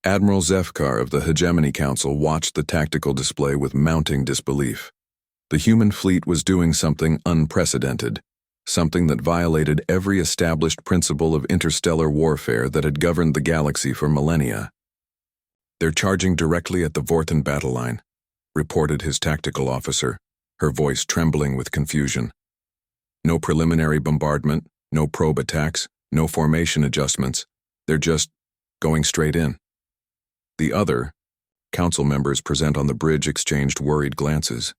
Admiral Zefkar of the Hegemony Council watched the tactical display with mounting disbelief. The human fleet was doing something unprecedented, something that violated every established principle of interstellar warfare that had governed the galaxy for millennia. "They're charging directly at the Vorthan battle line," reported his tactical officer, her voice trembling with confusion. "No preliminary bombardment, no probe attacks, no formation adjustments. They're just going straight in." The other council members present on the bridge exchanged worried glances.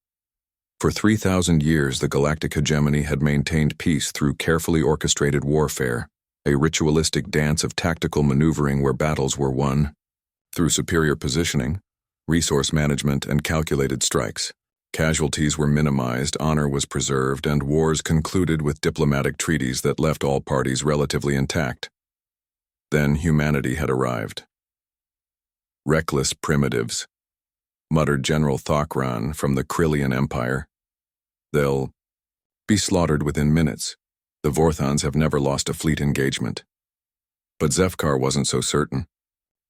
For 3,000 years, the galactic hegemony had maintained peace through carefully orchestrated warfare, a ritualistic dance of tactical maneuvering where battles were won through superior positioning, resource management, and calculated strikes. Casualties were minimized, honor was preserved, and wars concluded with diplomatic treaties that left all parties relatively intact. Then humanity had arrived. "Reckless primitives," muttered General Thokran from the Krillian Empire. "They'll be slaughtered within minutes. The Vorthons have never lost a fleet engagement." But Zefkar wasn't so certain.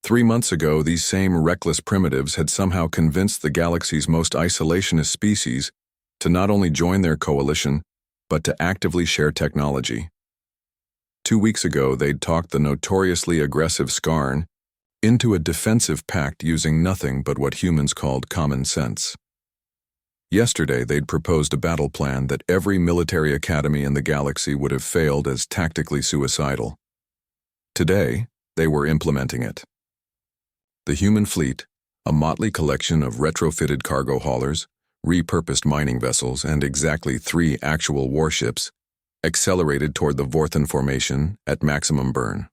3 months ago, these same reckless primitives had somehow convinced the galaxy's most isolationist species to not only join their coalition, but to actively share technology. 2 weeks ago, they'd talked the notoriously aggressive Skarn into a defensive pact using nothing but what humans called common sense. Yesterday, they'd proposed a battle plan that every military academy in the galaxy would have failed as tactically suicidal. Today, they were implementing it. The human fleet, a motley collection of retrofitted cargo haulers, repurposed mining vessels, and exactly 3 actual warships, accelerated toward the Vorthan formation at maximum burn.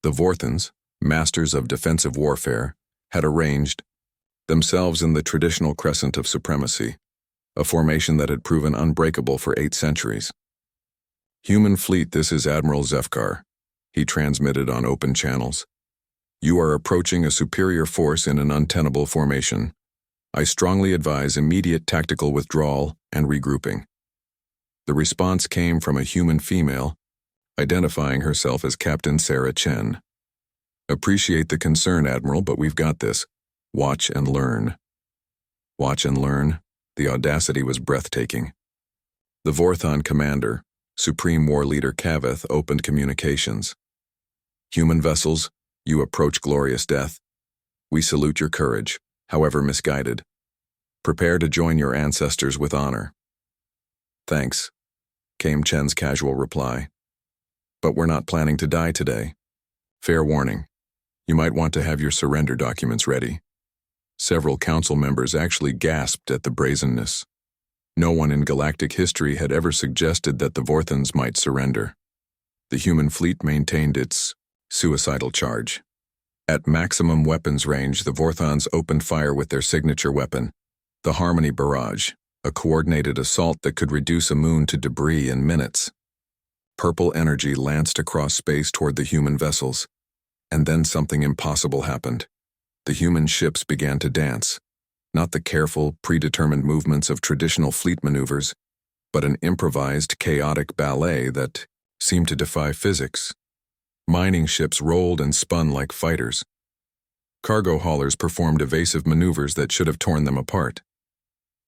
The Vorthans, masters of defensive warfare, had arranged themselves in the traditional crescent of supremacy, a formation that had proven unbreakable for 8 centuries. "Human fleet, this is Admiral Zefkar," he transmitted on open channels. "You are approaching a superior force in an untenable formation. I strongly advise immediate tactical withdrawal and regrouping." The response came from a human female, identifying herself as Captain Sarah Chen. "Appreciate the concern, Admiral, but we've got this. Watch and learn." Watch and learn? The audacity was breathtaking. The Vorthon commander, Supreme War Leader Kaveth, opened communications. "Human vessels, you approach glorious death. We salute your courage, however misguided. Prepare to join your ancestors with honor." "Thanks," came Chen's casual reply. "But we're not planning to die today. Fair warning. You might want to have your surrender documents ready." Several council members actually gasped at the brazenness. No one in galactic history had ever suggested that the Vorthans might surrender. The human fleet maintained its suicidal charge. At maximum weapons range, the Vorthons opened fire with their signature weapon, the Harmony Barrage, a coordinated assault that could reduce a moon to debris in minutes. Purple energy lanced across space toward the human vessels. And then something impossible happened. The human ships began to dance, not the careful, predetermined movements of traditional fleet maneuvers, but an improvised, chaotic ballet that seemed to defy physics. Mining ships rolled and spun like fighters. Cargo haulers performed evasive maneuvers that should have torn them apart.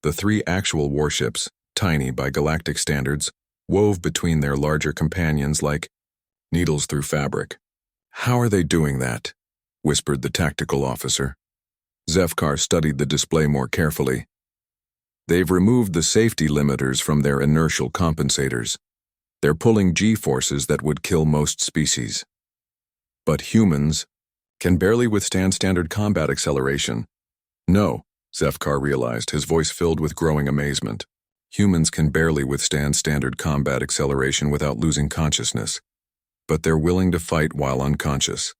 The 3 actual warships, tiny by galactic standards, wove between their larger companions like needles through fabric. "How are they doing that?" whispered the tactical officer. Zefkar studied the display more carefully. "They've removed the safety limiters from their inertial compensators. They're pulling G-forces that would kill most species. But humans can barely withstand standard combat acceleration." "No," Zefkar realized, his voice filled with growing amazement. "Humans can barely withstand standard combat acceleration without losing consciousness. But they're willing to fight while unconscious."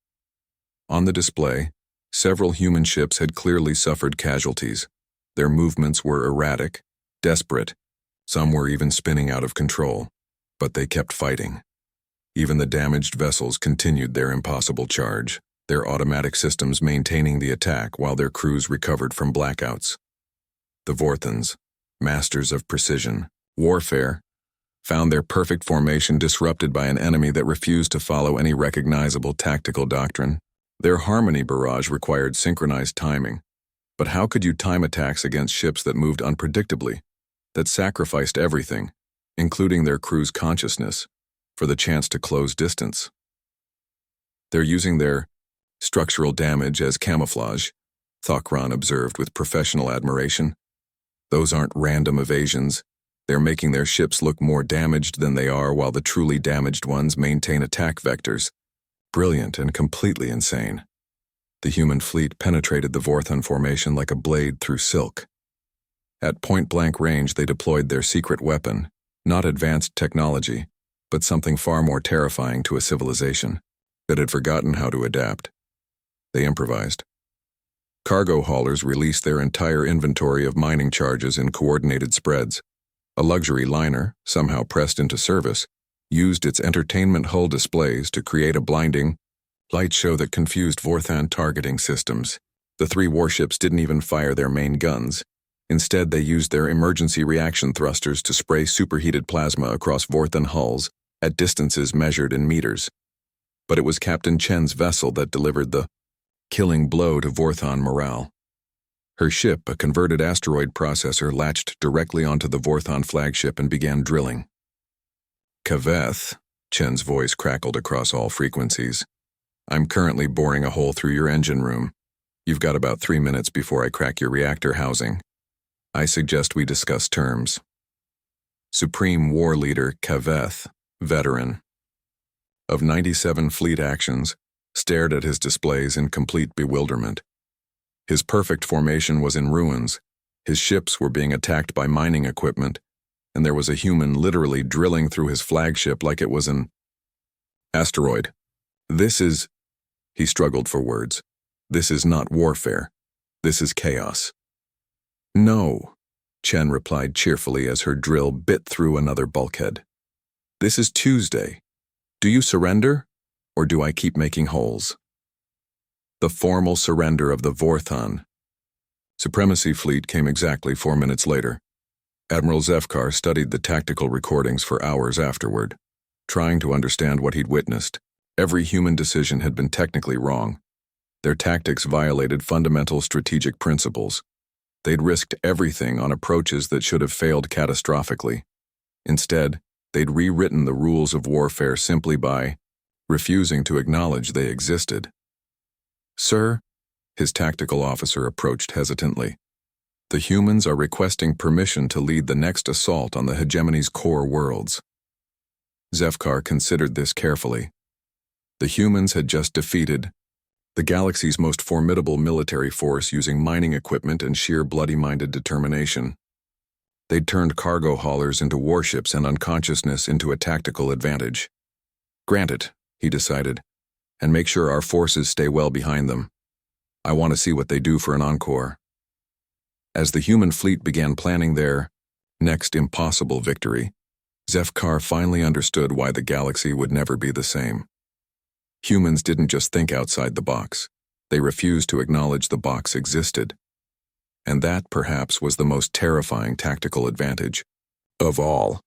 On the display, several human ships had clearly suffered casualties. Their movements were erratic, desperate. Some were even spinning out of control. But they kept fighting. Even the damaged vessels continued their impossible charge, their automatic systems maintaining the attack while their crews recovered from blackouts. The Vorthans, masters of precision, warfare, found their perfect formation disrupted by an enemy that refused to follow any recognizable tactical doctrine. Their Harmony barrage required synchronized timing. But how could you time attacks against ships that moved unpredictably, that sacrificed everything, including their crew's consciousness, for the chance to close distance? They're using their structural damage as camouflage, Thokran observed with professional admiration. Those aren't random evasions. They're making their ships look more damaged than they are while the truly damaged ones maintain attack vectors. Brilliant and completely insane. The human fleet penetrated the Vorthon formation like a blade through silk. At point-blank range, they deployed their secret weapon, not advanced technology, but something far more terrifying to a civilization that had forgotten how to adapt. They improvised. Cargo haulers released their entire inventory of mining charges in coordinated spreads. A luxury liner, somehow pressed into service, used its entertainment hull displays to create a blinding light show that confused Vorthon targeting systems. The 3 warships didn't even fire their main guns. Instead, they used their emergency reaction thrusters to spray superheated plasma across Vorthon hulls at distances measured in meters. But it was Captain Chen's vessel that delivered the killing blow to Vorthon morale. Her ship, a converted asteroid processor, latched directly onto the Vorthon flagship and began drilling. Kaveth, Chen's voice crackled across all frequencies. I'm currently boring a hole through your engine room. You've got about 3 minutes before I crack your reactor housing. I suggest we discuss terms. Supreme War Leader Kaveth, veteran of 97 fleet actions, stared at his displays in complete bewilderment. His perfect formation was in ruins, his ships were being attacked by mining equipment, and there was a human literally drilling through his flagship like it was an asteroid. This is... He struggled for words. This is not warfare. This is chaos. No, Chen replied cheerfully as her drill bit through another bulkhead. This is Tuesday. Do you surrender, or do I keep making holes? The formal surrender of the Vorthon. Supremacy Fleet came exactly 4 minutes later. Admiral Zefkar studied the tactical recordings for hours afterward, trying to understand what he'd witnessed. Every human decision had been technically wrong. Their tactics violated fundamental strategic principles. They'd risked everything on approaches that should have failed catastrophically. Instead, they'd rewritten the rules of warfare simply by refusing to acknowledge they existed. Sir, his tactical officer approached hesitantly. The humans are requesting permission to lead the next assault on the hegemony's core worlds. Zefkar considered this carefully. The humans had just defeated the galaxy's most formidable military force using mining equipment and sheer bloody-minded determination. They'd turned cargo haulers into warships and unconsciousness into a tactical advantage. Grant it, he decided, and make sure our forces stay well behind them. I want to see what they do for an encore. As the human fleet began planning their next impossible victory, Zefkar finally understood why the galaxy would never be the same. Humans didn't just think outside the box. They refused to acknowledge the box existed. And that, perhaps, was the most terrifying tactical advantage of all.